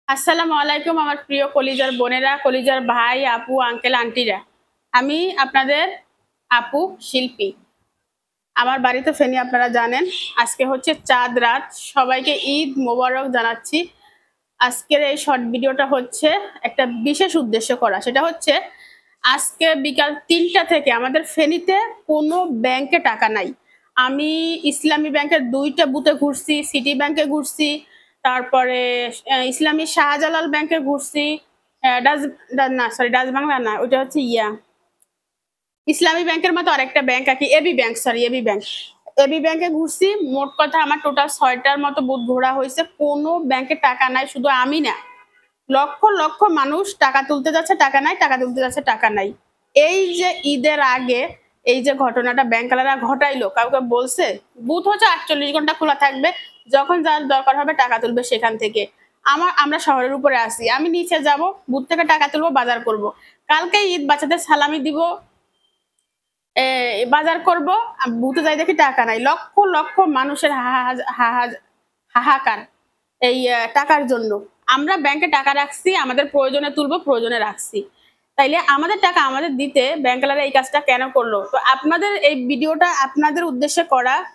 আসসালামু আলাইকুম আমার প্রিয় কলিজার বোনেরা, কলিজার ভাই, আপু, আঙ্কেল, আন্টিরা। আমি আপনাদের আপু শিল্পী। আমার বাড়ি তো ফেনী আপনারা জানেন। আজকে হচ্ছে চাঁদ রাত। সবাইকে ঈদ মোবারক জানাচ্ছি। আজকের এই শর্ট ভিডিওটা হচ্ছে একটা বিশেষ উদ্দেশ্য করা। সেটা হচ্ছে আজকে বিকাল ৩টা থেকে আমাদের ফেনীতে কোনো ব্যাংকে টাকা নাই। আমি ইসলামী ব্যাংকের ২ টা বুথে ঘুরছি, সিটি ব্যাংকে ঘুরছি, তারপরে ইসলামী শাহজালাল ব্যাংকে ঘুরছি, ডাচ না সরি ডাচ বাংলা না, ওইটা হচ্ছে ইসলামী ব্যাংকের মতো আরেকটা ব্যাংক আরকি, AB bank, sorry AB bank. AB ব্যাংকে ঘুরছি। মোট কথা আমার টোটাল ৬ টার মতো বুথ ঘোরা হইছে। কোনো ব্যাংকে টাকা নাই, শুধু আমি না। লক্ষ, লক্ষ মানুষ টাকা তুলতে যাচ্ছে, টাকা নাই, টাকা তুলতে যাচ্ছে, টাকা নাই। এই যে ঈদের আগে এই যে ঘটনাটা ব্যাংকওয়ালারা ঘটাইলো, কাউকে বলছে? বুথ হচ্ছে ৪৮ ঘন্টা খোলা থাকবে। যখন যার দরকার হবে টাকা তুলবে সেখান থেকে। আমরা শহরের উপরে আছি। আমি নিচে যাবো, বুথ থেকে টাকা তুলবো, বাজার করব। কালকে ঈদ, বাচ্চাদের সালামি দিব, বাজার করব, বুথে যাই দেখি টাকা নাই। লক্ষ, লক্ষ মানুষের হাহাকার এই টাকার জন্য। আমরা ব্যাংকে টাকা রাখছি, আমাদের প্রয়োজনে তুলবো, প্রয়োজনে রাখছি। তাইলে আমাদের টাকা আমাদের দিতে ব্যাংকওয়ালারা এই কাজটা কেন করলো? তো আপনাদের এই ভিডিওটা আপনাদের উদ্দেশ্যে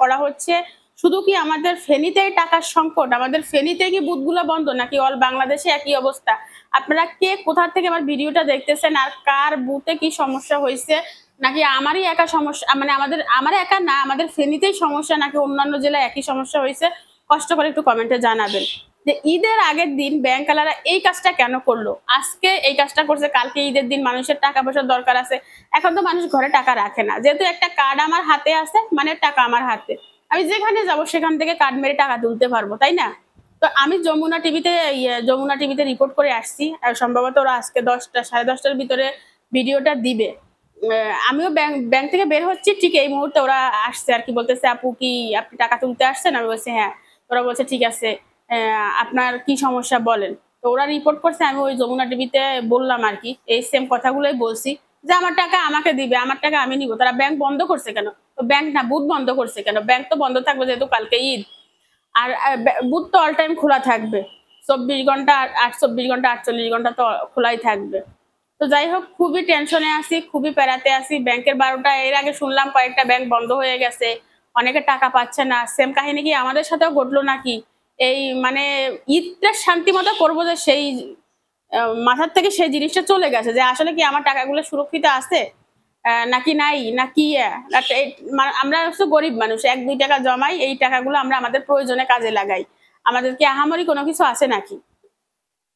করা হচ্ছে। শুধু কি আমাদের ফেনীতেই টাকার সংকট? আমাদের ফেনীতে কি বুথগুলো বন্ধ, নাকি অল বাংলাদেশে একই অবস্থা? আপনারা কে কোথা থেকে আমার ভিডিওটা দেখতেছেন, আর কার বুথে কি সমস্যা হইছে? নাকি আমারই একা সমস্যা, মানে আমার একা না, আমাদের ফেনীতেই সমস্যা, নাকি অন্যান্য জেলায় একই সমস্যা হইছে? কষ্ট করে একটু কমেন্টে জানাবেন। যে ঈদের আগের দিন ব্যাংকওয়ালারা এই কাজটা কেন করলো? আজকে এই কাজটা করছে, কালকে ঈদের দিন মানুষের টাকা পয়সার দরকার আছে। এখন তো মানুষ ঘরে টাকা রাখে না। যেহেতু একটা কার্ড আমার হাতে আছে, মানে টাকা আমার হাতে। আমি যেখানে যাব সেখান থেকে কার্ড মেরে টাকা তুলতে পারবো, তাই না? তো আমি যমুনা টিভিতে রিপোর্ট করে আসছি। সম্ভবত ওরা আজকে ১০টা ১০:৩০ টার ভিতরে ভিডিওটা দিবে। আমিও ব্যাংক থেকে বের হচ্ছি, ঠিক এই মুহূর্তে ওরা আসছে আরকি, বলতেছে, "আপু কি আপনি টাকা তুলতে আসছেন?" আমি বলছি, "হ্যাঁ।" ওরা বলছে, "ঠিক আছে, আপনার কি সমস্যা বলেন।" তো ওরা রিপোর্ট করছে, আমি ওই যমুনা টিভিতে বললাম আরকি, এই সেম কথাগুলোই বলছি যে, "আমার টাকা আমাকে দিবে, আমার টাকা আমি নিবো। তারা ব্যাংক বন্ধ করছে কেন?" তো ব্যাংক না, বুথ বন্ধ করছে কেন? ব্যাংক তো বন্ধ থাকবে, যেহেতু কালকে ঈদ। আর বুথ তো অল টাইম খোলা থাকবে। ২৪ ঘন্টা, ২৪ ঘন্টা, ৪৮ ঘন্টা তো খোলাই থাকবে। তো যাই হোক, খুবই টেনশনে আছি, খুবই প্যারাতে আছি। ব্যাংকের ১২টা, এর আগে শুনলাম কয়েকটা ব্যাংক বন্ধ হয়ে গেছে। অনেকে টাকা পাচ্ছে না। সেম কাহিনী কি আমাদের সাথেও ঘটলো নাকি? এই মানে ঈদটা শান্তিমতো করব, যে সেই আ মাথার থেকে সেই জিনিসটা চলে গেছে, যে আসলে কি আমার টাকাগুলো সুরক্ষিত আছে? নাকি নাই? নাকি আমরা হচ্ছে গরিব মানুষ। ৳১-৳২ জমাই। এই টাকাগুলো আমরা আমাদের প্রয়োজনে কাজে লাগাই। আমাদের কি আহামরি কোনো কিছু আছে নাকি?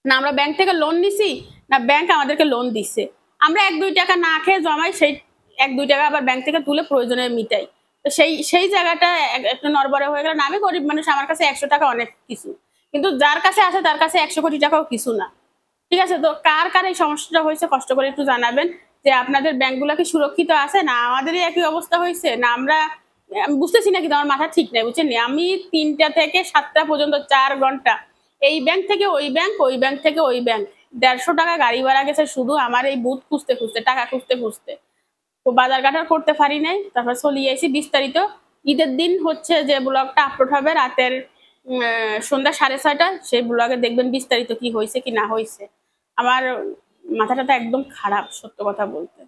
না আমরা ব্যাংক থেকে লোন নিছি, না ব্যাংক আমাদেরকে লোন দিচ্ছে। আমরা ৳১-৳২ না খেয়ে জমাই, সেই ৳১-৳২ আবার ব্যাংক থেকে তুলে প্রয়োজনে মিটাই। তো সেই জায়গাটা একটু নড়বড়ে হয়ে গেল। না, আমি গরিব মানুষ, আমার কাছে ৳১০০ অনেক কিছু। কিন্তু যার কাছে আছে তার কাছে ৳১০০ কোটি টাকাও কিছু না। ঠিক আছে? তো কার এই সমস্যাটা হইছে কষ্ট করে একটু জানাবেন, যে আপনাদের ব্যাংকগুলা কি সুরক্ষিত আছে? না আমাদেরই একই অবস্থা হইছে? না আমরা আমি বুঝতেছি না, কিন্তু আমার মাথা ঠিক নাই, বুঝছেন নি? আমি ৩টা থেকে ৭টা পর্যন্ত ৪ ঘন্টা এই ব্যাংক থেকে ওই ব্যাংক, ওই ব্যাংক থেকে ওই ব্যাংক। ৳১৫০ গাড়ি ভাড়া গেছে শুধু আমার এই বুথ খুঁজতে, খুঁজতে, টাকা খুঁজতে, খুঁজতে। তো বাজার-ঘাট আর করতে পারি নাই। তারপর চলি আইছি বিস্তারিত। ঈদের দিন হচ্ছে যে ব্লগটা আপলোড হবে রাতের সন্ধ্যা ৬:৩০ সেই ব্লগে দেখবেন বিস্তারিত কি হইছে কি না হইছে। আমার মাথা-টাথা একদম খারাপ, সত্য কথা বলতে।